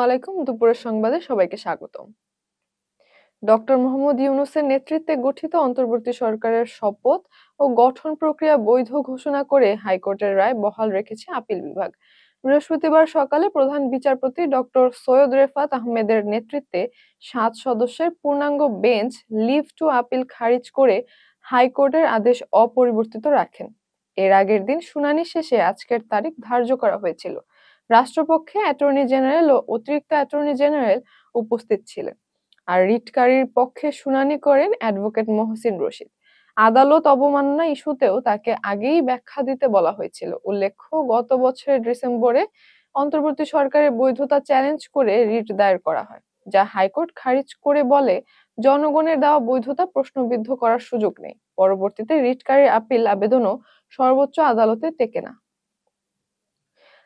আলাইকুম। দুপুরের সংবাদে সবাইকে স্বাগতম। ডক্টর মোহাম্মদ ইউনূসের নেতৃত্বে গঠিত অন্তর্বর্তী সরকারের শপথ ও গঠন প্রক্রিয়া বৈধ ঘোষণা করে হাইকোর্টের রায় বহাল রেখেছে আপিল বিভাগ। বৃহস্পতিবার সকালে প্রধান বিচারপতি ডক্টর সৈয়দ রেফাত আহমেদের নেতৃত্বে 7 সদস্যের পূর্ণাঙ্গ বেঞ্চ লিভ টু আপিল খারিজ করে হাইকোর্টের আদেশ অপরিবর্তিত রাখেন। এর আগের দিন শুনানি শেষে আজকের তারিখ ধার্য করা হয়েছিল। রাষ্ট্রপক্ষে অ্যাটর্নি জেনারেল ও অতিরিক্ত অ্যাটর্নি জেনারেল উপস্থিত ছিলেন, আর রিটকারীর পক্ষে শুনানি করেন অ্যাডভোকেট মহসিন রশিদ। আদালত অবমাননা ইস্যুতেও তাকে আগেই ব্যাখ্যা দিতে বলা হয়েছিল। উল্লেখ্য, গত বছরের ডিসেম্বরে অন্তর্বর্তী সরকারের বৈধতা চ্যালেঞ্জ করে রিট দায়ের করা হয়, যা হাইকোর্ট খারিজ করে বলে জনগণের দেওয়া বৈধতা প্রশ্নবিদ্ধ করার সুযোগ নেই। পরবর্তীতে রিটকারীর আপিল আবেদনও সর্বোচ্চ আদালতে টেকে না।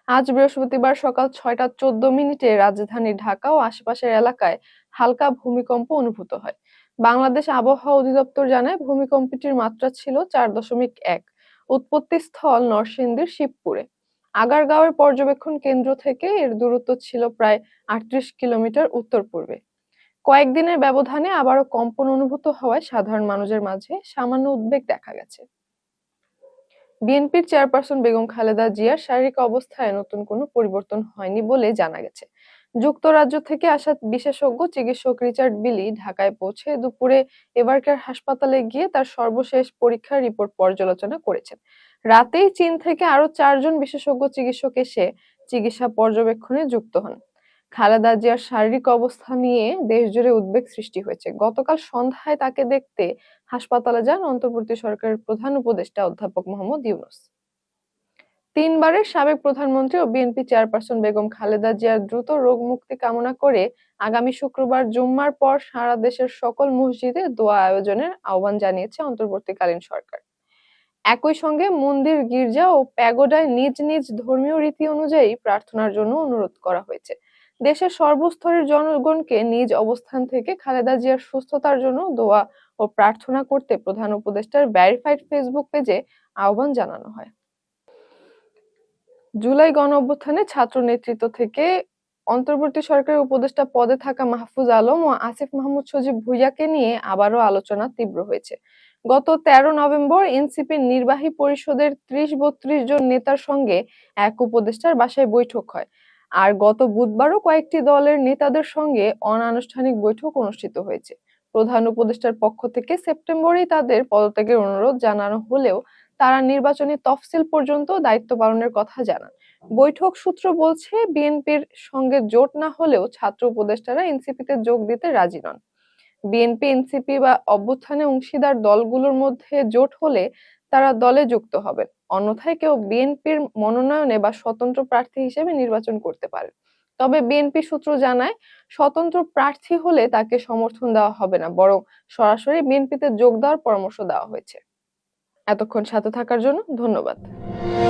আজ বৃহস্পতিবার সকাল ৬টা ১৪ মিনিটে রাজধানী ঢাকা ও আশেপাশের এলাকায় হালকা ভূমিকম্প অনুভূত হয়। বাংলাদেশ আবহাওয়া অধিদপ্তর জানায়, ভূমিকম্পটির মাত্রা ছিল ৪.১। উৎপত্তি স্থল নরসিংদীর শিবপুরে। আগারগাঁওয়ের পর্যবেক্ষণ কেন্দ্র থেকে এর দূরত্ব ছিল প্রায় ৩৮ কিলোমিটার উত্তর পূর্বে। কয়েকদিনের ব্যবধানে আবারও কম্পন অনুভূত হওয়ায় সাধারণ মানুষের মাঝে সামান্য উদ্বেগ দেখা গেছে। বিএনপির চেয়ারপারসন বেগম খালেদা জিয়ার শারীরিক অবস্থায় নতুন কোনো পরিবর্তন হয়নি বলে জানা গেছে। যুক্তরাজ্য থেকে আসা বিশেষজ্ঞ চিকিৎসক রিচার্ড বিলি ঢাকায় পৌঁছে দুপুরে এবারকার হাসপাতালে গিয়ে তার সর্বশেষ পরীক্ষার রিপোর্ট পর্যালোচনা করেছেন। রাতেই চীন থেকে আরো 4 জন বিশেষজ্ঞ চিকিৎসক এসে চিকিৎসা পর্যবেক্ষণে যুক্ত হন। খালেদা জিয়ার শারীরিক অবস্থা নিয়ে দেশজুড়ে উদ্বেগ সৃষ্টি হয়েছে। গতকাল সন্ধ্যায় তাকে দেখতে হাসপাতালে যান অন্তর্বর্তী সরকারের প্রধান উপদেষ্টা অধ্যাপক মোহাম্মদ ইউনূস। 3 বারের সাবেক প্রধানমন্ত্রী ও বিএনপি চেয়ারপারসন বেগম খালেদা জিয়ার দ্রুত রোগ মুক্তি কামনা করে আগামী শুক্রবার জুম্মার পর সারা দেশের সকল মসজিদে দোয়া আয়োজনের আহ্বান জানিয়েছে অন্তর্বর্তীকালীন সরকার। একই সঙ্গে মন্দির, গির্জা ও প্যাগোডায় নিজ নিজ ধর্মীয় রীতি অনুযায়ী প্রার্থনার জন্য অনুরোধ করা হয়েছে। দেশের সর্বস্তরের জনগণকে নিজ অবস্থান থেকে খালেদা জিয়ার সুস্থতার জন্য দোয়া ও প্রার্থনা করতে প্রধান উপদেষ্টার ভেরিফাইড ফেসবুক পেজে আহ্বান জানানো হয়। জুলাই গণঅভ্যুত্থানে ছাত্র নেতৃত্ব থেকে অন্তর্বর্তী সরকারের উপদেষ্টা পদে থাকা মাহফুজ আলম ও আসিফ মাহমুদ সজীব ভুঁইয়াকে নিয়ে আবারও আলোচনা তীব্র হয়েছে। গত 13 নভেম্বর এনসিপির নির্বাহী পরিষদের 30-32 জন নেতার সঙ্গে এক উপদেষ্টার বাসায় বৈঠক হয়, আর গত বুধবারও কয়েকটি দলের নেতাদের সঙ্গে অনানুষ্ঠানিক বৈঠক অনুষ্ঠিত হয়েছে। প্রধান উপদেষ্টার পক্ষ থেকে সেপ্টেম্বরেই তাদের পদত্যাগের অনুরোধ জানানো হলেও তারা নির্বাচনী তফসিল পর্যন্ত দায়িত্ব পালনের কথা জানান। বৈঠক সূত্র বলছে, বিএনপির সঙ্গে জোট না হলেও ছাত্র উপদেষ্টারা এনসিপিতে যোগ দিতে রাজি নন। বিএনপি, এনসিপি বা অভ্যুত্থানে অংশীদার দলগুলোর মধ্যে জোট হলে তারা দলে যুক্ত হবেন, অন্যথায় কেউ বিএনপির মনোনয়নে বা স্বতন্ত্র প্রার্থী হিসেবে নির্বাচন করতে পারে। তবে বিএনপি সূত্র জানায়, স্বতন্ত্র প্রার্থী হলে তাকে সমর্থন দেওয়া হবে না, বরং সরাসরি বিএনপিতে যোগ দেওয়ার পরামর্শ দেওয়া হয়েছে। এতক্ষণ সাথে থাকার জন্য ধন্যবাদ।